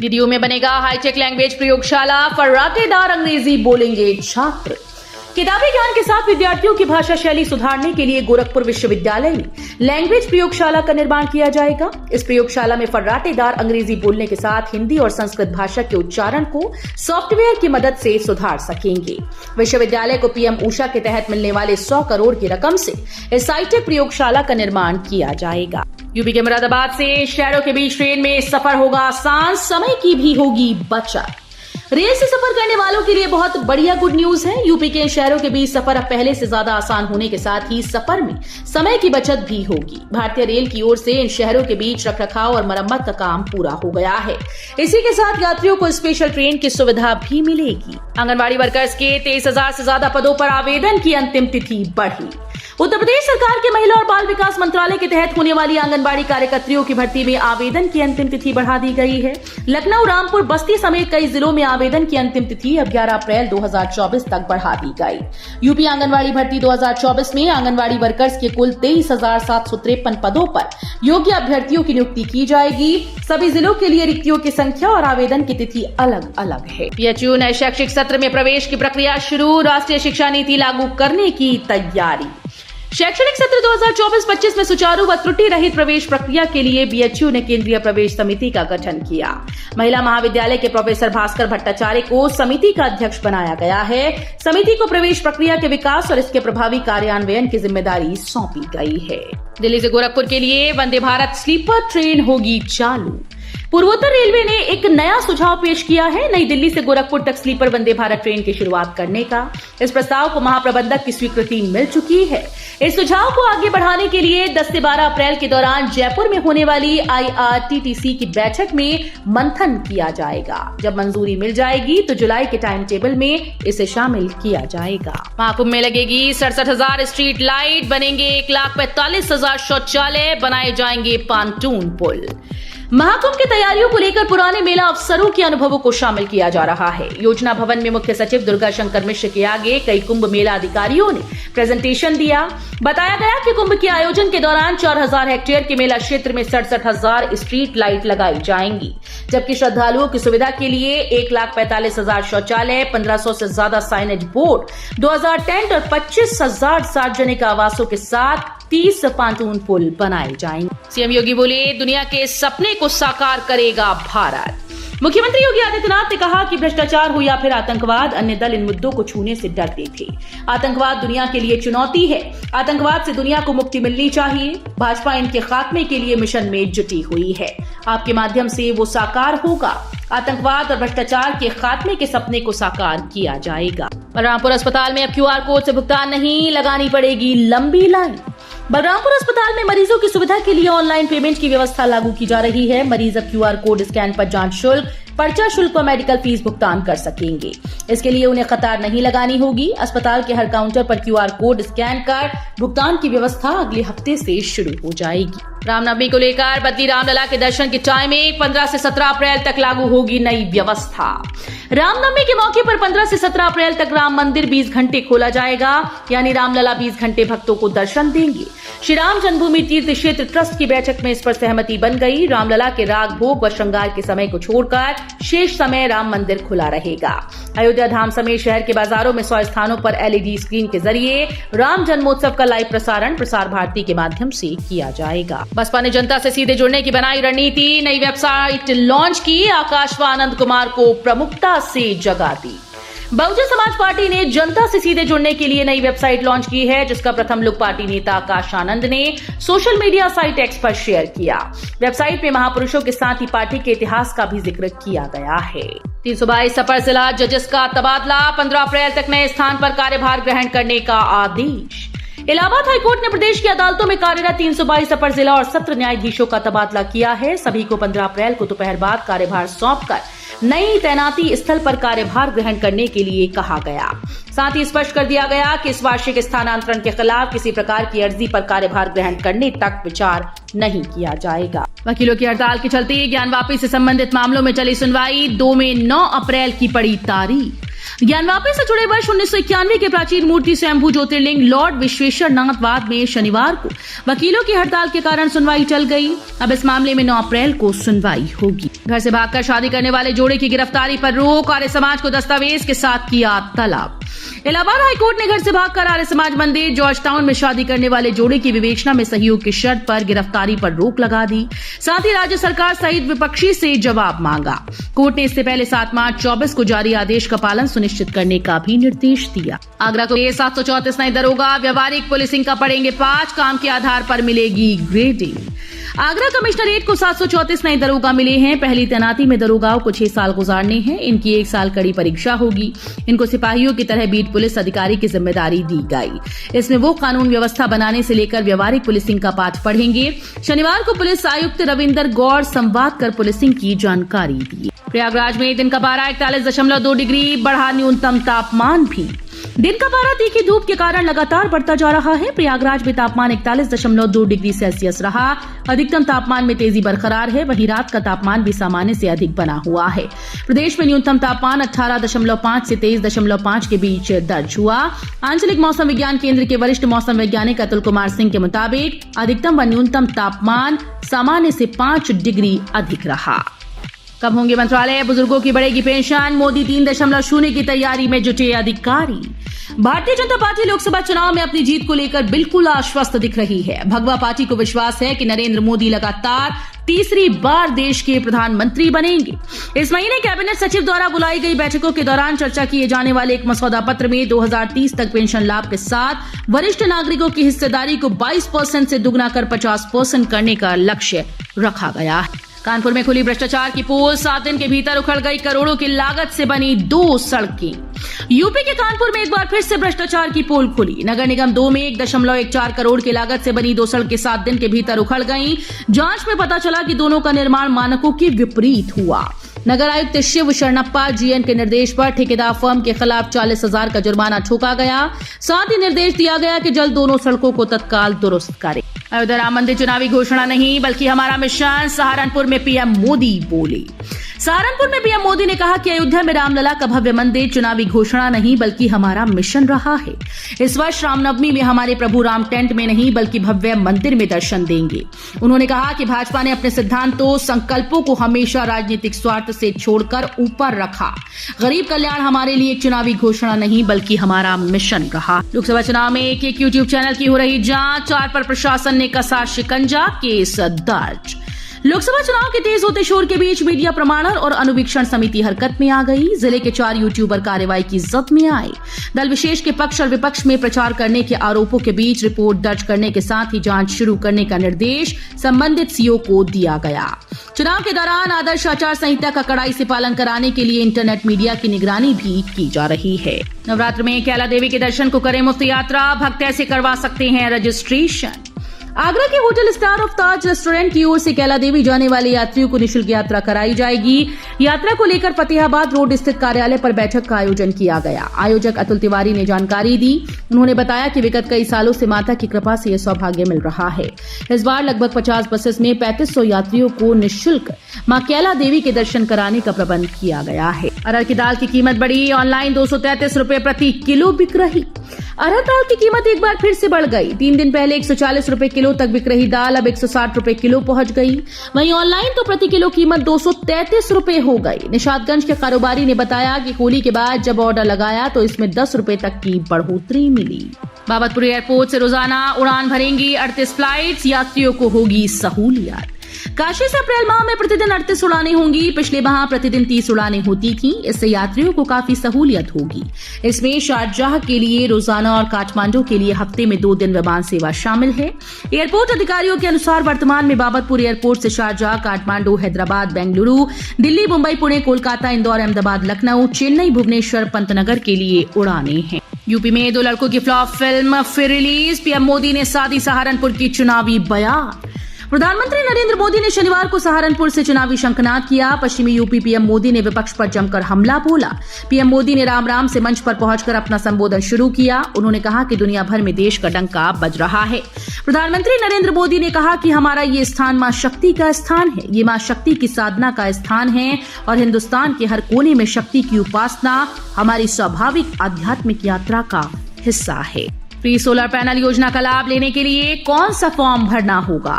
DDU में बनेगा hi tech language प्रयोगशाला, फर्राटेदार अंग्रेजी बोलेंगे छात्र। किताबी ज्ञान के साथ विद्यार्थियों की भाषा शैली सुधारने के लिए गोरखपुर विश्वविद्यालय में लैंग्वेज प्रयोगशाला का निर्माण किया जाएगा। इस प्रयोगशाला में फर्राटेदार अंग्रेजी बोलने के साथ हिंदी और संस्कृत भाषा के उच्चारण को सॉफ्टवेयर की मदद से सुधार सकेंगे। विश्वविद्यालय को पीएम ऊषा के तहत मिलने वाले 100 करोड़ की रकम से इस हाईटेक प्रयोगशाला का निर्माण किया जाएगा। यूपी के मुरादाबाद से शहरों के बीच ट्रेन में सफर होगा आसान, समय की भी होगी बचत। रेल से सफर करने वालों के लिए बहुत बढ़िया गुड न्यूज है। यूपी के शहरों के बीच सफर अब पहले से ज्यादा आसान होने के साथ ही सफर में समय की बचत भी होगी। भारतीय रेल की ओर से इन शहरों के बीच रखरखाव और मरम्मत का काम पूरा हो गया है। इसी के साथ यात्रियों को स्पेशल ट्रेन की सुविधा भी मिलेगी। आंगनबाड़ी वर्कर्स के 23,000 से ज्यादा पदों पर आवेदन की अंतिम तिथि बढ़ी। उत्तर प्रदेश सरकार के महिला और बाल विकास मंत्रालय के तहत होने वाली आंगनबाड़ी कार्यकर्तियों की भर्ती में आवेदन की अंतिम तिथि बढ़ा दी गई है। लखनऊ, रामपुर, बस्ती समेत कई जिलों में आवेदन की अंतिम तिथि अब 11 अप्रैल 2024 तक बढ़ा दी गई। यूपी आंगनबाड़ी भर्ती 2024 में आंगनबाड़ी वर्कर्स के कुल 23,753 पदों पर योग्य अभ्यर्थियों की नियुक्ति की जाएगी। सभी जिलों के लिए रिक्तियों की संख्या और आवेदन की तिथि अलग अलग है। पीएचयू नए शैक्षिक सत्र में प्रवेश की प्रक्रिया शुरू, राष्ट्रीय शिक्षा नीति लागू करने की तैयारी। शैक्षणिक सत्र 2024-25 में सुचारू व त्रुटि रहित प्रवेश प्रक्रिया के लिए बीएचयू ने केंद्रीय प्रवेश समिति का गठन किया। महिला महाविद्यालय के प्रोफेसर भास्कर भट्टाचार्य को समिति का अध्यक्ष बनाया गया है। समिति को प्रवेश प्रक्रिया के विकास और इसके प्रभावी कार्यान्वयन की जिम्मेदारी सौंपी गई है। दिल्ली से गोरखपुर के लिए वंदे भारत स्लीपर ट्रेन होगी चालू। पूर्वोत्तर रेलवे ने एक नया सुझाव पेश किया है, नई दिल्ली से गोरखपुर तक स्लीपर वंदे भारत ट्रेन की शुरुआत करने का। इस प्रस्ताव को महाप्रबंधक की स्वीकृति मिल चुकी है। इस सुझाव को आगे बढ़ाने के लिए 10 से 12 अप्रैल के दौरान जयपुर में होने वाली IRTTC की बैठक में मंथन किया जाएगा। जब मंजूरी मिल जाएगी तो जुलाई के टाइम टेबल में इसे शामिल किया जाएगा। महाकुंभ में लगेगी 67,000 स्ट्रीट लाइट, बनेंगे 1,45,000 शौचालय, बनाए जाएंगे पांटून पुल। महाकुंभ की तैयारियों को लेकर पुराने मेला अफसरों के अनुभवों को शामिल किया जा रहा है। योजना भवन में मुख्य सचिव दुर्गा शंकर मिश्र के आगे कई कुंभ मेला अधिकारियों ने प्रेजेंटेशन दिया। बताया गया कि कुंभ के आयोजन के दौरान 4,000 हेक्टेयर के मेला क्षेत्र में 67,000 स्ट्रीट लाइट लगाई जाएंगी, जबकि श्रद्धालुओं की सुविधा के लिए 1,45,000 शौचालय, 1,500 से ज्यादा साइनेज बोर्ड, 2,000 टेंट और 25,000 सार्वजनिक आवासों के साथ 30 पांटून पुल बनाए जाएंगे। सीएम योगी बोले, दुनिया के सपने को साकार करेगा भारत। मुख्यमंत्री योगी आदित्यनाथ ने कहा कि भ्रष्टाचार हो या फिर आतंकवाद, अन्य दल इन मुद्दों को छूने से डरते थे। आतंकवाद दुनिया के लिए चुनौती है। आतंकवाद से दुनिया को मुक्ति मिलनी चाहिए। भाजपा इनके खात्मे के लिए मिशन में जुटी हुई है। आपके माध्यम से वो साकार होगा। आतंकवाद और भ्रष्टाचार के खात्मे के सपने को साकार किया जाएगा। बलरामपुर अस्पताल में अब QR कोड से भुगतान नहीं, लगानी पड़ेगी लंबी लाइन। बलरामपुर अस्पताल में मरीजों की सुविधा के लिए ऑनलाइन पेमेंट की व्यवस्था लागू की जा रही है। मरीज अब QR कोड स्कैन पर जांच शुल्क, पर्चा शुल्क व मेडिकल फीस भुगतान कर सकेंगे। इसके लिए उन्हें कतार नहीं लगानी होगी। अस्पताल के हर काउंटर पर QR कोड स्कैन कर भुगतान की व्यवस्था अगले हफ्ते से शुरू हो जाएगी। रामनवमी को लेकर बद्री रामलला के दर्शन की टाइमिंग 15 से 17 अप्रैल तक लागू होगी नई व्यवस्था। रामनवमी के मौके पर 15 से 17 अप्रैल तक राम मंदिर 20 घंटे खोला जाएगा, यानी रामलला 20 घंटे भक्तों को दर्शन देंगे। श्री राम जन्मभूमि तीर्थ क्षेत्र ट्रस्ट की बैठक में इस पर सहमति बन गई। रामलला के राग भोग व श्रृंगार के समय को छोड़कर शेष समय राम मंदिर खुला रहेगा। अयोध्या धाम समेत शहर के बाजारों में 100 स्थानों पर LED स्क्रीन के जरिए राम जन्मोत्सव का लाइव प्रसारण प्रसार भारती के माध्यम से किया जाएगा। बसपा ने जनता से सीधे जुड़ने की बनाई रणनीति, नई वेबसाइट लॉन्च की, आकाश व आनंद कुमार को प्रमुखता से जगह दी। बहुजन समाज पार्टी ने जनता से सीधे जुड़ने के लिए नई वेबसाइट लॉन्च की है, जिसका प्रथम लुक पार्टी नेता आकाश आनंद ने सोशल मीडिया साइट X पर शेयर किया। वेबसाइट में महापुरुषों के साथ ही पार्टी के इतिहास का भी जिक्र किया गया है। 322 अपर जिला जजेस का तबादला, 15 अप्रैल तक नए स्थान पर कार्यभार ग्रहण करने का आदेश। इलाहाबाद हाईकोर्ट ने प्रदेश की अदालतों में कार्यरत 322 अपर जिला और सत्र न्यायाधीशों का तबादला किया है। सभी को 15 अप्रैल को दोपहर बाद कार्यभार सौंपकर नई तैनाती स्थल पर कार्यभार ग्रहण करने के लिए कहा गया। साथ ही स्पष्ट कर दिया गया कि इस वार्षिक स्थानांतरण के खिलाफ किसी प्रकार की अर्जी पर कार्यभार ग्रहण करने तक विचार नहीं किया जाएगा। वकीलों की हड़ताल के चलते ज्ञान वापी से संबंधित मामलों में चली सुनवाई, 2 में 9 अप्रैल की पड़ी तारीख। ज्ञानवापी से जुड़े वर्ष 1991 के प्राचीन मूर्ति स्वयंभू ज्योतिर्लिंग लॉर्ड विश्वेश्वर नाथ वाद में शनिवार को वकीलों की हड़ताल के कारण सुनवाई टल गई। अब इस मामले में 9 अप्रैल को सुनवाई होगी। घर से भागकर शादी करने वाले जोड़े की गिरफ्तारी पर रोक, आर्य समाज को दस्तावेज के साथ किया तलब। इलाहाबाद हाईकोर्ट ने घर से भागकर आर्य समाज मंदिर जॉर्ज टाउन में शादी करने वाले जोड़े की विवेचना में सहयोग की शर्त पर गिरफ्तारी पर रोक लगा दी। साथ ही राज्य सरकार सहित विपक्षी से जवाब मांगा। कोर्ट ने इससे पहले 7 मार्च 24 को जारी आदेश का पालन सुनिश्चित करने का भी निर्देश दिया। आगरा को 734 नए दरोगा, व्यवहारिक पुलिसिंग का पढ़ेंगे 5, काम के आधार पर मिलेगी ग्रेडिंग। आगरा कमिश्नरेट को 734 नए दरोगा मिले हैं। पहली तैनाती में दरोगाओं को 6 साल गुजारने हैं। इनकी 1 साल कड़ी परीक्षा होगी। इनको सिपाहियों की तरह बीट पुलिस अधिकारी की जिम्मेदारी दी गई। इसमें वो कानून व्यवस्था बनाने से लेकर व्यवहारिक पुलिसिंग का पाठ पढ़ेंगे। शनिवार को पुलिस आयुक्त रविंदर गौड़ संवाद कर पुलिसिंग की जानकारी दी। प्रयागराज में दिन का पारा 41.2 डिग्री बढ़ा, न्यूनतम तापमान भी। दिन का पारा तीखी धूप के कारण लगातार बढ़ता जा रहा है। प्रयागराज में तापमान 41.2 डिग्री सेल्सियस रहा। अधिकतम तापमान में तेजी बरकरार है। वहीं रात का तापमान भी सामान्य से अधिक बना हुआ है। प्रदेश में न्यूनतम तापमान 18.5 से 23.5 के बीच दर्ज हुआ। आंचलिक मौसम विज्ञान केंद्र के वरिष्ठ मौसम वैज्ञानिक अतुल कुमार सिंह के मुताबिक अधिकतम व न्यूनतम तापमान सामान्य से 5 डिग्री अधिक रहा। कब होंगे मंत्रालय, बुजुर्गों की बढ़ेगी पेंशन, मोदी 3.0 की तैयारी में जुटे अधिकारी। भारतीय जनता पार्टी लोकसभा चुनाव में अपनी जीत को लेकर बिल्कुल आश्वस्त दिख रही है। भगवा पार्टी को विश्वास है कि नरेंद्र मोदी लगातार तीसरी बार देश के प्रधानमंत्री बनेंगे। इस महीने कैबिनेट सचिव द्वारा बुलाई गई बैठकों के दौरान चर्चा किए जाने वाले एक मसौदा पत्र में 2030 तक पेंशन लाभ के साथ वरिष्ठ नागरिकों की हिस्सेदारी को 22% से दुगना कर 50% करने का लक्ष्य रखा गया है। कानपुर में खुली भ्रष्टाचार की पोल, 7 दिन के भीतर उखड़ गई करोड़ों की लागत से बनी 2 सड़कें। यूपी के कानपुर में एक बार फिर से भ्रष्टाचार की पोल खुली। नगर निगम 2 में 1.14 करोड़ की लागत से बनी 2 सड़कें 7 दिन के भीतर उखड़ गईं। जांच में पता चला कि दोनों का निर्माण मानकों के विपरीत हुआ। नगर आयुक्त शिव शरणप्पा जीएन के निर्देश पर ठेकेदार फर्म के खिलाफ 40,000 का जुर्माना ठोका गया। साथ ही निर्देश दिया गया कि जल्द दोनों सड़कों को तत्काल दुरुस्त करें। अयोध्या राम मंदिर चुनावी घोषणा नहीं बल्कि हमारा मिशन, सहारनपुर में पीएम मोदी बोले। सहारनपुर में पीएम मोदी ने कहा कि अयोध्या में रामलला का भव्य मंदिर चुनावी घोषणा नहीं बल्कि हमारा मिशन रहा है। इस वर्ष रामनवमी में हमारे प्रभु राम टेंट में नहीं बल्कि भव्य मंदिर में दर्शन देंगे। उन्होंने कहा कि भाजपा ने अपने सिद्धांतों, संकल्पों को हमेशा राजनीतिक स्वार्थ से छोड़कर ऊपर रखा। गरीब कल्याण हमारे लिए एक चुनावी घोषणा नहीं बल्कि हमारा मिशन रहा। लोकसभा चुनाव में एक यूट्यूब चैनल की हो रही जांच, 4 पर प्रशासन ने कसा शिकंजा, केस दर्ज। लोकसभा चुनाव के तेज होते शोर के बीच मीडिया प्रमाणन और अनुवीक्षण समिति हरकत में आ गई। जिले के 4 यूट्यूबर कार्रवाई की जद में आए। दल विशेष के पक्ष और विपक्ष में प्रचार करने के आरोपों के बीच रिपोर्ट दर्ज करने के साथ ही जांच शुरू करने का निर्देश संबंधित सीओ को दिया गया। चुनाव के दौरान आदर्श आचार संहिता का कड़ाई से पालन कराने के लिए इंटरनेट मीडिया की निगरानी भी की जा रही है। नवरात्र में कैला देवी के दर्शन को करें मुफ्त यात्रा, भक्त ऐसे करवा सकते हैं रजिस्ट्रेशन। आगरा के hotel star of Taj restaurant की ओर से कैला देवी जाने वाले यात्रियों को निःशुल्क यात्रा कराई जाएगी। यात्रा को लेकर फतेहाबाद रोड स्थित कार्यालय पर बैठक का आयोजन किया गया। आयोजक अतुल तिवारी ने जानकारी दी। उन्होंने बताया कि विगत कई सालों से माता की कृपा से यह सौभाग्य मिल रहा है। इस बार लगभग 50 बसेस में 3500 यात्रियों को निःशुल्क मां कैला देवी के दर्शन कराने का प्रबंध किया गया है। अरहर की दाल की कीमत बढ़ी, ऑनलाइन 233 रुपए प्रति किलो बिक रही। अरहर दाल की कीमत एक बार फिर से बढ़ गई। 3 दिन पहले 140 रुपए किलो तक बिक रही दाल अब 160 रुपए किलो पहुंच गई। वहीं ऑनलाइन तो प्रति किलो कीमत 233 रुपए हो गई। निशादगंज के कारोबारी ने बताया कि होली के बाद जब ऑर्डर लगाया तो इसमें 10 रुपए तक की बढ़ोतरी मिली। बाबतपुर एयरपोर्ट से रोजाना उड़ान भरेंगी 38 फ्लाइट्स, यात्रियों को होगी सहूलियत। काशी से अप्रैल माह में प्रतिदिन 38 उड़ानें होंगी। पिछले माह प्रतिदिन 30 उड़ानें होती थीं। इससे यात्रियों को काफी सहूलियत होगी। इसमें शारजाह के लिए रोजाना और काठमांडू के लिए हफ्ते में 2 दिन विमान सेवा शामिल है। एयरपोर्ट अधिकारियों के अनुसार वर्तमान में बाबतपुर एयरपोर्ट से शारजाह, काठमांडू, हैदराबाद, बेंगलुरु, दिल्ली, मुंबई, पुणे, कोलकाता, इंदौर, अहमदाबाद, लखनऊ, चेन्नई, भुवनेश्वर, पंतनगर के लिए उड़ानें हैं। यूपी में 2 लड़कों की फ्लॉप फिल्म फिर रिलीज। पीएम मोदी ने साधी सहारनपुर की चुनावी बयान। प्रधानमंत्री नरेंद्र मोदी ने शनिवार को सहारनपुर से चुनावी शंखनाद किया। पश्चिमी यूपी पीएम मोदी ने विपक्ष पर जमकर हमला बोला। पीएम मोदी ने राम राम से मंच पर पहुंचकर अपना संबोधन शुरू किया। उन्होंने कहा कि दुनिया भर में देश का डंका बज रहा है। प्रधानमंत्री नरेंद्र मोदी ने कहा कि हमारा ये स्थान मां शक्ति का स्थान है, ये मां शक्ति की साधना का स्थान है और हिंदुस्तान के हर कोने में शक्ति की उपासना हमारी स्वाभाविक आध्यात्मिक यात्रा का हिस्सा है। फ्री सोलर पैनल योजना का लाभ लेने के लिए कौन सा फॉर्म भरना होगा?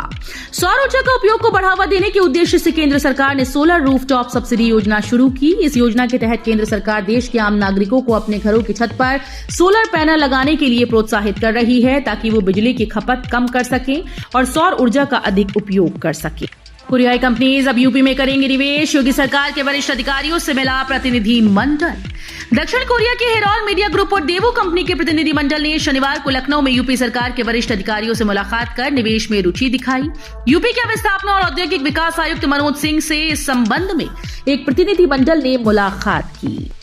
सौर ऊर्जा का उपयोग को बढ़ावा देने के उद्देश्य से केंद्र सरकार ने सोलर रूफटॉप सब्सिडी योजना शुरू की। इस योजना के तहत केंद्र सरकार देश के आम नागरिकों को अपने घरों की छत पर सोलर पैनल लगाने के लिए प्रोत्साहित कर रही है, ताकि वो बिजली की खपत कम कर सकें और सौर ऊर्जा का अधिक उपयोग कर सकें। कोरियाई कंपनीज अब यूपी में करेंगी निवेश। योगी सरकार के वरिष्ठ अधिकारियों से मिला प्रतिनिधि मंडल। दक्षिण कोरिया के हेरॉल मीडिया ग्रुप और देवो कंपनी के प्रतिनिधि मंडल ने शनिवार को लखनऊ में यूपी सरकार के वरिष्ठ अधिकारियों से मुलाकात कर निवेश में रुचि दिखाई। यूपी के अवस्थापना और औद्योगिक विकास आयुक्त मनोज सिंह से इस संबंध में एक प्रतिनिधि मंडल ने मुलाकात की।